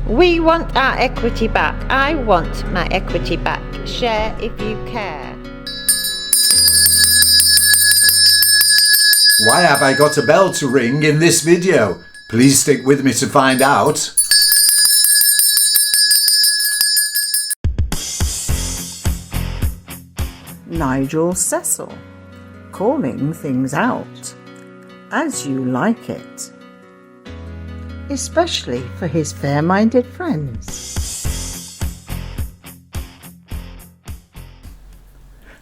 We want our equity back. I want my equity back. Share if you care. Why have I got a bell to ring in this video? Please stick with me to find out. Nigel Cecil, calling things out as you like it, especially for his fair-minded friends.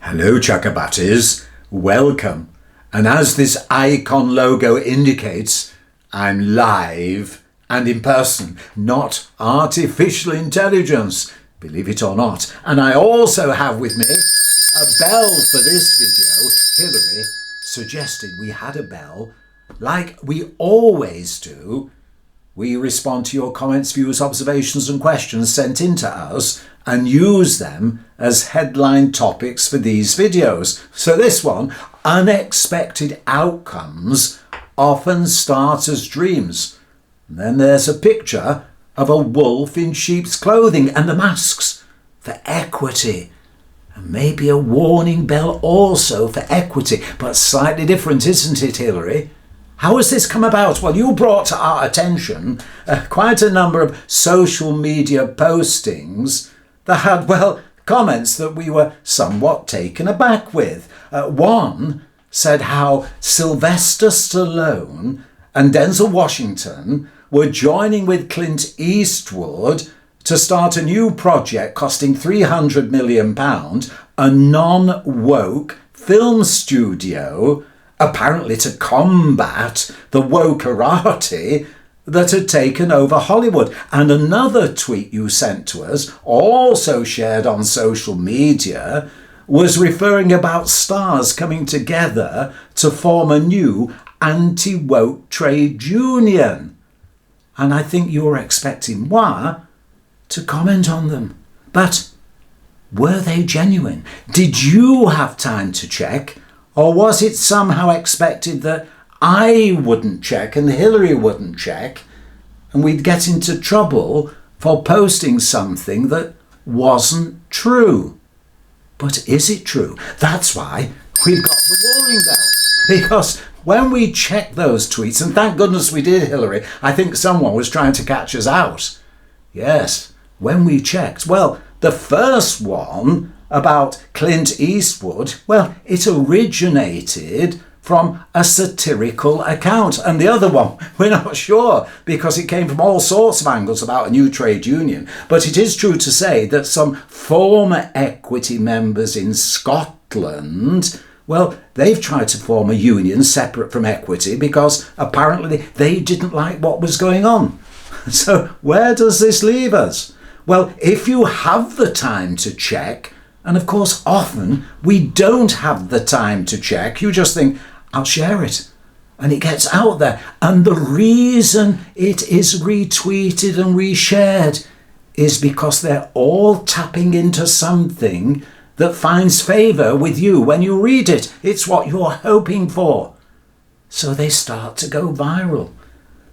Hello Chakabatties, welcome. And as this icon logo indicates, I'm live and in person, not artificial intelligence, believe it or not. And I also have with me a bell for this video. Hillary suggested we had a bell like we always do. We respond to your comments, views, observations and questions sent in to us and use them as headline topics for these videos. So this one, unexpected outcomes often start as dreams. And then there's a picture of a wolf in sheep's clothing and the masks for equity. And maybe a warning bell also for equity, but slightly different, isn't it, Hillary? How has this come about? Well, you brought to our attention quite a number of social media postings that had, well, comments that we were somewhat taken aback with. One said how Sylvester Stallone and Denzel Washington were joining with Clint Eastwood to start a new project costing £300 million, a non-woke film studio, apparently to combat the wokerati that had taken over Hollywood. And another tweet you sent to us, also shared on social media, was referring about stars coming together to form a new anti-woke trade union. And I think you were expecting moi to comment on them. But were they genuine? Did you have time to check? Or was it somehow expected that I wouldn't check and Hillary wouldn't check and we'd get into trouble for posting something that wasn't true? But is it true? That's why we've got the warning bell. Because when we checked those tweets, and thank goodness we did, Hillary, I think someone was trying to catch us out. Yes, when we checked, well, the first one about Clint Eastwood, well, it originated from a satirical account. And the other one, we're not sure, because it came from all sorts of angles about a new trade union. But it is true to say that some former equity members in Scotland, well, they've tried to form a union separate from equity because apparently they didn't like what was going on. So where does this leave us? Well, if you have the time to check, and of course often we don't have the time to check, you just think, I'll share it. And it gets out there. And the reason it is retweeted and reshared is because they're all tapping into something that finds favour with you when you read it. It's what you're hoping for. So they start to go viral.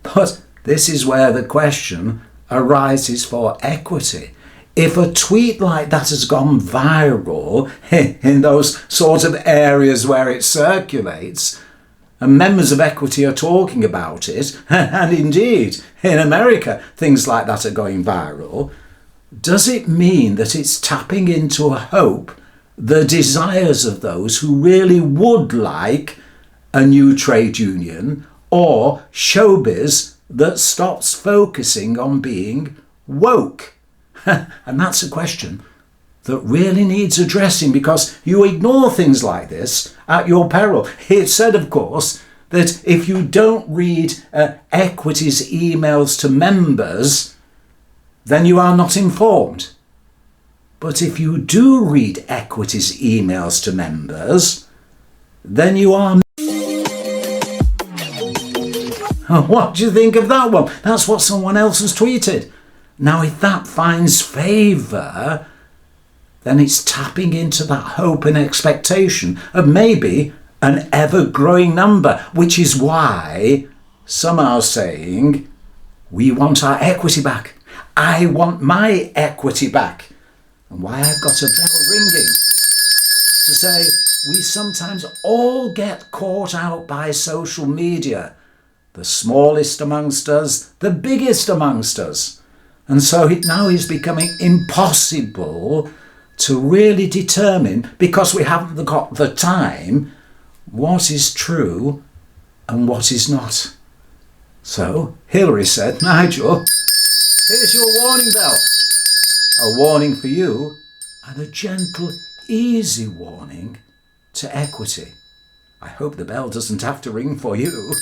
But this is where the question arises for equity. If a tweet like that has gone viral in those sort of areas where it circulates, and members of equity are talking about it, and indeed in America things like that are going viral, does it mean that it's tapping into a hope, the desires of those who really would like a new trade union or showbiz that stops focusing on being woke? And that's a question that really needs addressing, because you ignore things like this at your peril. It's said, of course, that if you don't read equity's emails to members, then you are not informed. But if you do read equity's emails to members, then you are. What do you think of that one? That's what someone else has tweeted. Now, if that finds favour, then it's tapping into that hope and expectation of maybe an ever-growing number, which is why some are saying we want our equity back. I want my equity back. And why I've got a bell ringing to say we sometimes all get caught out by social media. The smallest amongst us, the biggest amongst us. And so it now is becoming impossible to really determine, because we haven't got the time, what is true and what is not. So Hillary said, Nigel, here's your warning bell. A warning for you and a gentle, easy warning to equity. I hope the bell doesn't have to ring for you.